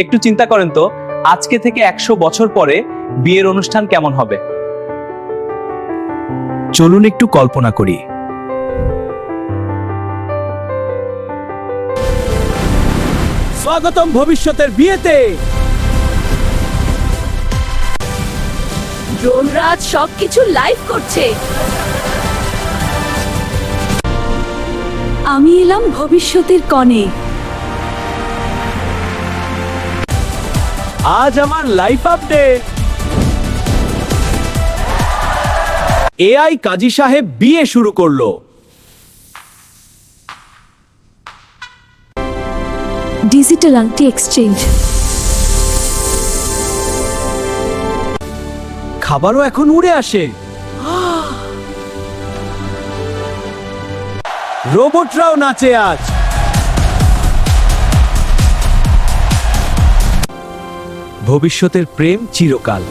একটু চিন্তা করেন তো, আজকে থেকে 100 বছর পরে বিয়ের অনুষ্ঠান কেমন হবে। চলুন একটু কল্পনা করি। স্বাগতম ভবিষ্যতের বিয়েতে। ড্রোনরাজ সবকিছু লাইভ করছে। আমি এলাম ভবিষ্যতের কনে। আজ আমার লাইফ আপডেট। এআই কাজী সাহেব বিয়ে শুরু করলো। ডিজিটাল আংটি এক্সচেঞ্জ। খাবারও এখন উড়ে আসে। রোবটরাও নাচে আজ। ভবিষ্যতের প্রেম চিরকাল।